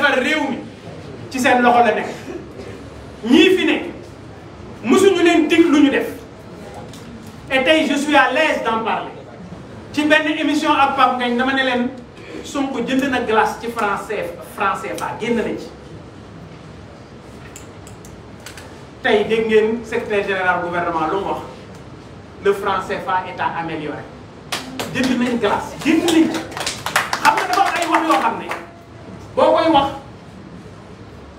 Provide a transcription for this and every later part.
defar réew mi ci seen loxo la nekk ñii fi nekk mësuñu leen dig lu ñu def et tey je suis à l'aise d'en parler ci benn émission ak Pape Ngagne dama ne leen Sonko jënd na glace ci franc CFA génn na ci tey dégg ngeen secrétaire général gouvernement lu mu wax le franc CFA est à améliorer jënd nañ glace génn nañ ci xam nga dafa am ay wax yoo xam ne boo koy wax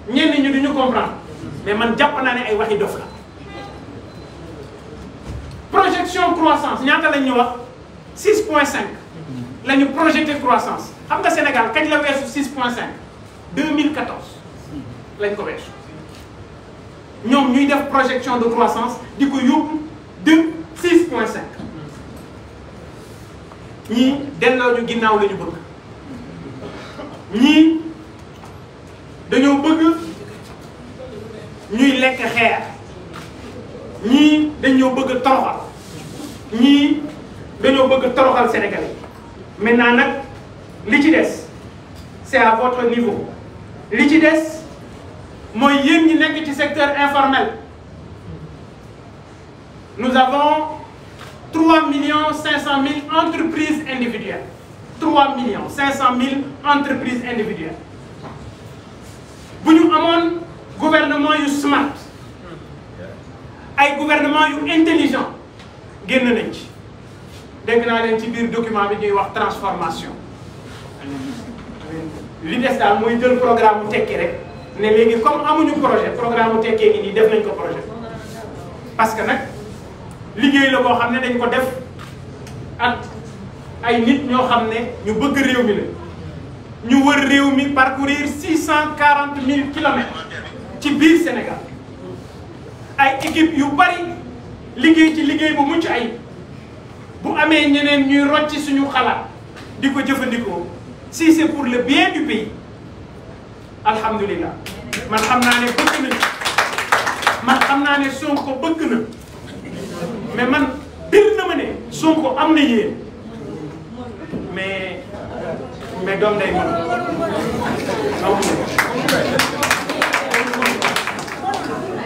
ñenn ñi duñu comprendre mais man jàpp naa ne ay waxi dof la projection croissance ñaata lañ ñu wax 6,5 la ñu projeté croissance xam nga Sénégal kañ la weesu 6,5 2014 lañ ko weesu ñoom ñuy def projection de croissance di ko yóbbu de 6,5 ñii delloo ñu ginnaaw la ñu bëgg ñii dañoo bëgg ñuy lekk xeer ñii dañoo bëgg toroxal ñii dañoo bëgg toroxal Sénégalais maintenant nag li ci des c'est à votre niveau li ci des mooy yéen ñi nekk ci secteur informel nous avons 3 500 000 entreprises individuelles 3 500 000 entreprises individuelles bu ñu amoon gouvernement yu smart ay gouvernement yu intelligent génn nañ ci dégg naa leen ci biir document bi ñuy wax transformation li des daal mooy jël programme mu tekki rek ne léegi comme amuñu projet programme mu tekkee ngi nii def nañ ko projet parce que nag liggéey la boo xam ne dañ ko def ak ay nit ñoo xam ne ñu bëgg réew mi la ñu wër réew mi parcourir 640 000 kilomètres ci biir Sénégal ay équipe yu bari liggéey ci liggéey bu mucc ayib bu amee ñeneen ñuy rocci suñu xalaat di ko jëfandikoo si c'est pour le bien du pays alhamdulilah man xam naa ne bëgg nañu man xam naa ne Sonko bëgg na mais man bir na ma ne Sonko am na yéen mais doom day mën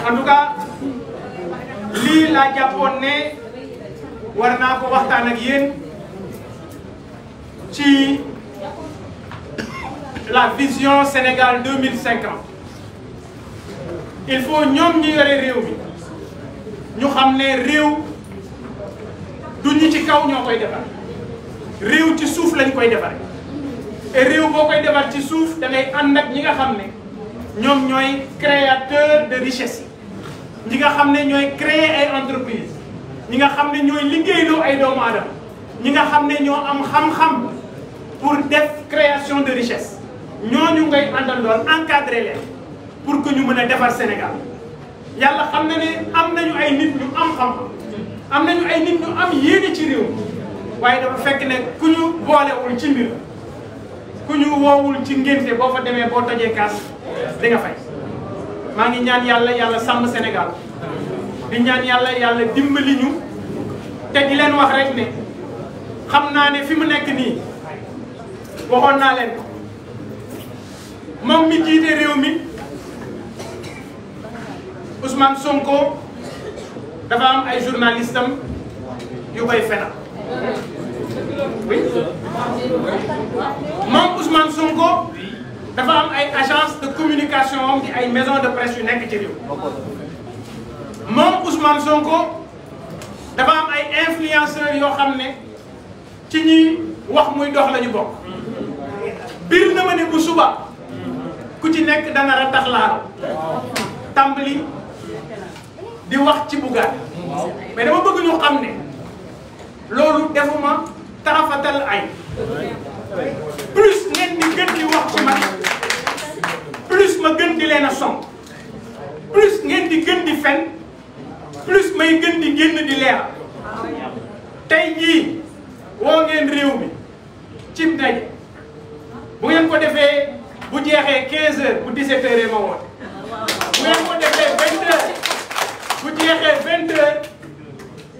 en tout cas lii laa jàppoon ne war naa ko waxtaan ak yéen ci la vision Sénégal 2050 il faut ñoom ñi yore réew mi ñu xam ne réew du ñu ci kaw ñoo koy defar réew ci suuf lañ koy defar et réew boo koy defar ci suuf da ngay ànd ak ñi nga xam ne ñoom ñooy créateur de richesse yi ñi nga xam ne ñooy créer ay entreprise ñi nga xam ne ñooy liggéeyloo ay doomu aadama ñi nga xam ne ñoo am xam-xam pour def création de richesse ñooñu ngay àndandoon encadré leen pour que ñu mën a defar Sénégal yàlla xam na ne am nañu ay nit ñu am xam-xam am nañu ay nit ñu am yéene ci réew waaye dafa fekk ne ku ñu boolewul ci mbir ku ñu woowul ci ngénte boo fa demee boo tojee kaas di nga fay maa ngi ñaan yàlla sàmm Sénégal di ñaan yàlla dimbali ñu te di leen wax rek ne xam naa ne fi mu nekk nii waxoon naa leen ko moom mi jiite réew mi Ousmane Sonko dafa am ay journalistes am yu koy fenal oui moom Ousmane Sonko dafa am ay agence de communication am di ay maison de presse yu nekk ci réew moom Ousmane Sonko dafa am ay influenceurs yoo xam ne ci ñi wax muy dox la ñu bokk biir na ma ne bu suba ku ci nekk dana rataxlaaru tàmbali di wax ci Bougane mais dama bëgg ñu xam ne loolu defuma tarafatal ay plus ngeen di gën di wax ci man plus ma gën di leen a son plus ngeen di gën di fen plus may gën di génn di leer tey jii woo ngeen réew mi cib ndaje bu ngeen ko defee bu jeexee 15 heures bu 17 heures ma woote bu ngeen ko defee 20 heures bu jeexee 20 heures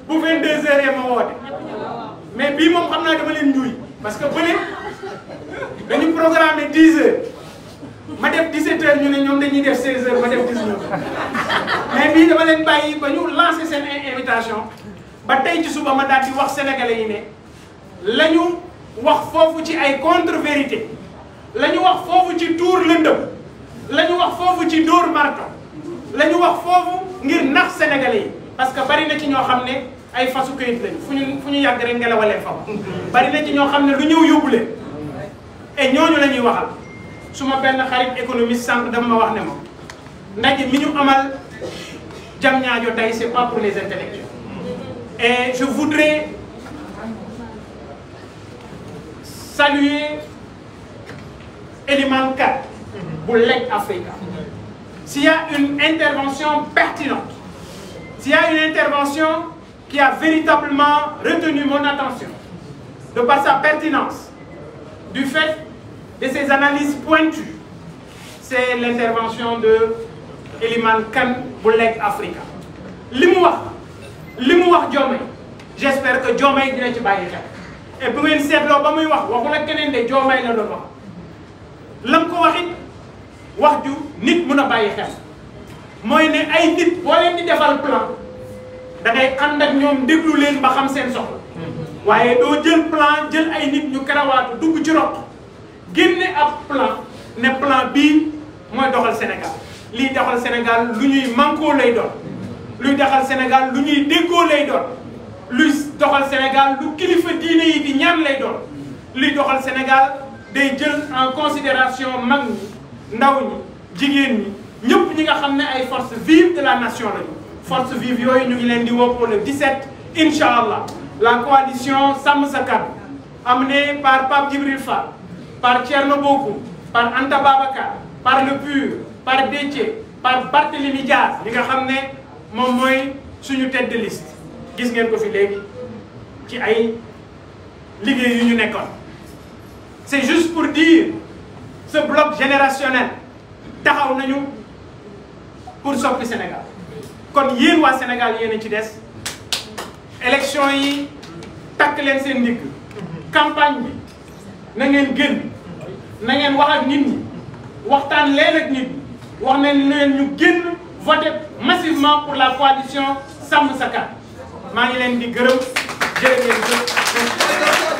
bu 22 heures ma woote mais bii moom xam naa dama leen njuuy parce que bële dañu programmé 10 heures ma dem dañuy def 16h ma def 19h mais bii dama leen bàyyi ba ñu lancer seen invitation ba tey ci suba ma daal di wax sénégalais yi ne la ñu wax foofu ci ay contre-vérité la ñu wax foofu ci tuur lëndëm la ñu wax foofu ci dóor marto la ñu wax foofu ngir nax sénégalais yi parce que bari na ci ñoo xam ne ay fasu këyit lañu fu ñu yàgg rek ngelawalee fa bari na ci ñoo xam ne lu ñëw yóbbulee et ñooñu la ñuy waxal su ma benn xarit économiste sànq dama ma wax ne ma ndaje mi ñu amal Diamniadio tey c'est pas pour les intellectuels et je voudrais saluer Eliman Kane bu Leg Africa. S'il y a une intervention pertinente, s'il y a une intervention qui a véritablement retenu mon attention, de par sa pertinence, du fait de ses analyses pointues, c'est l'intervention de Eliman Kane bu Leg Africa. li mu wax Diomaye, j'espère que Diomaye dina ci bàyyi xel et bu ngeen seetloo ba muy waxul ak keneen de Diomaye la doon wax lam ko wax it wax ju nit mun a bàyyi xel mooy ne ay nit boo leen di defal plan da ngay ànd ak ñoom déglu leen ba xam seen soxla waaye doo jël plan jël ay nit ñu karawaatu dugg ci roq génne ab plan ne plan bii mooy doxal Sénégal lii doxal Sénégal lu ñuy mànkoo lay doon luy doxal Sénégal lu ñuy déggoo lay doon luy doxal Sénégal lu kilifa diine yi di ñaan lay doon luy doxal Sénégal day jël en considération mag ñi ndaw ñi jigéen ñi ñëpp ñi nga xam ne ay forces vives de la nation lañu forces vives yooyu ñu ngi leen di woo pour le 17 incha allah la coalition Sàmm Sa Kàddu amenée par Pape Djibril Fall par Thierno Bocoum par Anta Babacar par Le Pur par Déthié par Barthélémy Dias ñi nga xam ne moom mooy suñu tête de liste gis ngeen ko fi léegi ci ay liggéey yu ñu nekkoon. C'est juste pour dire ce bloc générationnel taxaw nañu pour soppi Sénégal kon yéen waa Sénégal yéen a ci des élection yi takk leen seen ndigg campagne bi na ngeen génn na ngeen wax ak nit ñi waxtaan leen ak nit ñi wax nañ leen ñu génn voter massivement pour la coalition Sàmm Sa Kàddu maa ngi leen di gërëm jërë ngeen jëf.